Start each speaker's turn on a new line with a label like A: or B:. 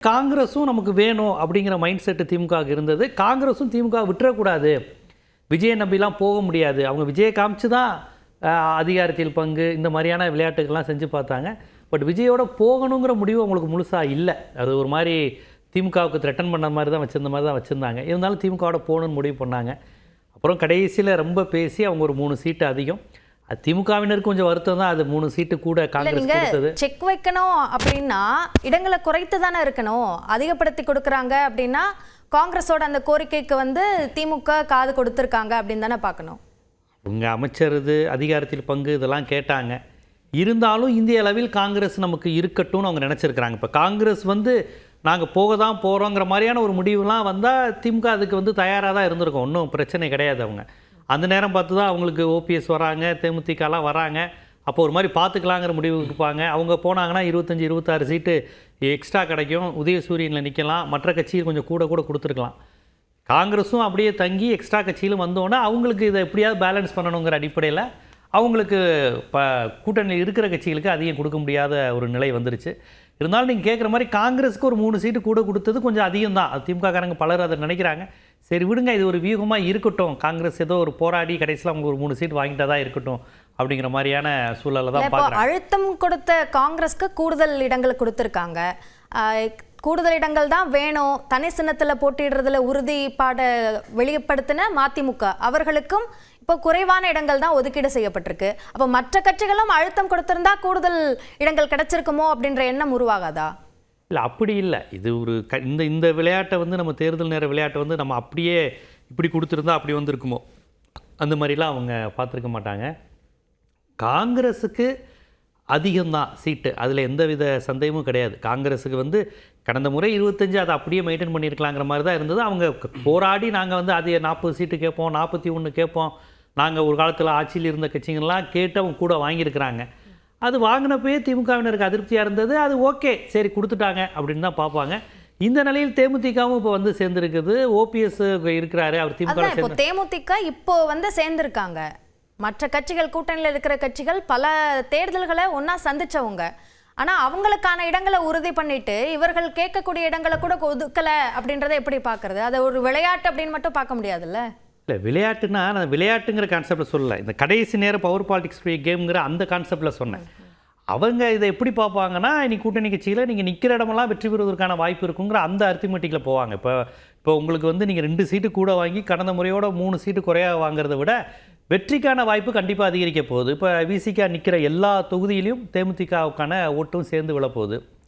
A: காங்கிரஸும் நமக்கு வேணும் அப்படிங்கிற மைண்ட் செட்டு திமுகவுக்கு இருந்தது. காங்கிரஸும் திமுக விட்டுறக்கூடாது, விஜயை நம்பிலாம் போக முடியாது, அவங்க விஜயை காமிச்சு தான் அதிகாரத்தில் பங்கு இந்த மாதிரியான விளையாட்டுகள்லாம் செஞ்சு பார்த்தாங்க. பட் விஜயோட போகணுங்கிற முடிவு அவங்களுக்கு முழுசாக இல்லை. அது ஒரு மாதிரி திமுகவுக்கு த்ரெட்டன் பண்ண மாதிரி தான் வச்சுருந்த மாதிரி தான் வச்சுருந்தாங்க. இருந்தாலும் திமுகவோட போகணுன்னு முடிவு பண்ணாங்க. அப்புறம் கடைசியில் ரொம்ப பேசி அவங்க ஒரு 3 சீட்டு அதிகம். திமுகவினருக்கு கொஞ்சம் வருத்தம் தான், அது 3 சீட்டு கூட காங்கிரஸ் கொடுத்தது.
B: செக் வைக்கணும் அப்படின்னா இடங்களை குறைத்து தானே இருக்கணும். அதிகப்படுத்தி கொடுக்குறாங்க அப்படின்னா காங்கிரஸோட அந்த கோரிக்கைக்கு வந்து திமுக காது கொடுத்துருக்காங்க அப்படின்னு தானே பார்க்கணும்.
A: உங்க அமைச்சர் இது அதிகாரத்தில் பங்கு இதெல்லாம் கேட்டாங்க. இருந்தாலும் இந்திய அளவில் காங்கிரஸ் நமக்கு இருக்கட்டும்னு அவங்க நினச்சிருக்கிறாங்க. இப்போ காங்கிரஸ் வந்து நாங்கள் போக தான் போகிறோங்கிற மாதிரியான ஒரு முடிவுலாம் வந்தால் திமுக அதுக்கு வந்து தயாராக தான் இருந்திருக்கும். ஒன்றும் பிரச்சனை கிடையாது. அவங்க அந்த நேரம் பார்த்து தான் அவங்களுக்கு ஓபிஎஸ் வராங்க, தேமுதிகலாம் வராங்க. அப்போ ஒரு மாதிரி பார்த்துக்கலாங்கிற முடிவு கொடுப்பாங்க. அவங்க போனாங்கன்னா 25-26 சீட்டு எக்ஸ்ட்ரா கிடைக்கும், உதயசூரியனில் நிற்கலாம், மற்ற கட்சியில் கொஞ்சம் கூட கொடுத்துருக்கலாம். காங்கிரஸும் அப்படியே தங்கி எக்ஸ்ட்ரா கட்சியிலும் வந்தோன்னே அவங்களுக்கு இதை எப்படியாவது பேலன்ஸ் பண்ணணுங்கிற அடிப்படையில் அவங்களுக்கு கூட்டணியில் இருக்கிற கட்சிகளுக்கு அதிகம் கொடுக்க முடியாத ஒரு நிலை வந்துருச்சு. இருந்தாலும் நீங்கள் கேட்குற மாதிரி காங்கிரஸுக்கு ஒரு 3 சீட்டு கூட கொடுத்தது கொஞ்சம் அதிகம் தான். அது திமுககாரங்க பலர் அதை நினைக்கிறாங்க. சரி விடுங்க, இது ஒரு வியூகமாக இருக்கட்டும், காங்கிரஸ் ஏதோ ஒரு போராடி கடைசியில் அவங்க ஒரு 3 சீட் வாங்கிட்டா தான் இருக்கட்டும் அப்படிங்கிற மாதிரியான சூழலை தான் பார்க்குறாங்க.
B: அழுத்தம் கொடுத்த காங்கிரஸ்க்கு கூடுதல் இடங்கள் கொடுத்துருக்காங்க. கூடுதல் இடங்கள் தான் வேணும், தனி சின்னத்தில் போட்டிடுறதுல உறுதிப்பாடை வெளிப்படுத்தின மதிமுக அவர்களுக்கும் இப்போ குறைவான இடங்கள் தான் ஒதுக்கீடு செய்யப்பட்டிருக்கு. அப்போ மற்ற கட்சிகளும் அழுத்தம் கொடுத்திருந்தா கூடுதல் இடங்கள் கிடைச்சிருக்குமோ அப்படின்ற எண்ணம் உருவாகாதா?
A: இல்லை, அப்படி இல்லை. இது ஒரு இந்த விளையாட்டை வந்து நம்ம தேர்தல் நேர விளையாட்டை வந்து நம்ம அப்படியே இப்படி கொடுத்துருந்தா அப்படி வந்திருக்குமோ அந்த மாதிரிலாம் அவங்க பார்த்துருக்க மாட்டாங்க. காங்கிரஸுக்கு அதிகம்தான் சீட்டு, அதில் எந்தவித சந்தேகமும் கிடையாது. காங்கிரஸுக்கு வந்து கடந்த முறை 25 அதை அப்படியே மெயின்டைன் பண்ணியிருக்கலாங்கிற மாதிரி தான் இருந்தது. அவங்க போராடி நாங்கள் வந்து அதே 40 சீட்டு கேட்போம், 41 கேட்போம், நாங்கள் ஒரு காலத்தில் ஆட்சியில் இருந்த கட்சிங்கள்லாம் கேட்டு அவங்க கூட வாங்கியிருக்கிறாங்க. அது வாங்கினப்பே திமுகவினருக்கு அதிருப்தியாக இருந்தது. அது ஓகே, சரி கொடுத்துட்டாங்க அப்படின்னு தான் பார்ப்பாங்க. இந்த நிலையில் தேமுதிகவும் இப்போ வந்து சேர்ந்துருக்குது. ஓபிஎஸ் இருக்கிறாரு, அவர் திமுக
B: தேமுதிக இப்போ வந்து சேர்ந்துருக்காங்க. மற்ற கட்சிகள், கூட்டணியில் இருக்கிற கட்சிகள் பல தேர்தல்களை ஒன்றா சந்திச்சவங்க. ஆனால் அவங்களுக்கான இடங்களை உறுதி பண்ணிட்டு இவர்கள் கேட்கக்கூடிய இடங்களை கூட ஒதுக்கலை அப்படின்றத எப்படி பார்க்கறது? அதை ஒரு விளையாட்டு அப்படின்னு மட்டும் பார்க்க முடியாதுல்ல.
A: இல்லை, விளையாட்டுன்னா நான் விளையாட்டுங்கிற கான்செப்டில் சொல்லலை, இந்த கடைசி நேரம் பவர் பாலிடிக்ஸ் கேம்ங்கிற அந்த கான்செப்டில் சொன்னேன். அவங்க இதை எப்படி பார்ப்பாங்கன்னா, இன்னைக்கு கூட்டணி கட்சியில் நீங்கள் நிற்கிற இடமெல்லாம் வெற்றி பெறுவதற்கான வாய்ப்பு இருக்குங்கிற அந்த அர்த்தமெட்டிக்கில் போவாங்க. இப்போ உங்களுக்கு வந்து நீங்கள் 2 சீட்டு கூட வாங்கி கடந்த முறையோட 3 சீட்டு குறையாக வாங்குறத விட வெற்றிக்கான வாய்ப்பு கண்டிப்பாக அதிகரிக்க போகுது. இப்போ விசிகா நிற்கிற எல்லா தொகுதியிலையும் தேமுதிகவுக்கான ஓட்டும் சேர்ந்து விழப்போகுது.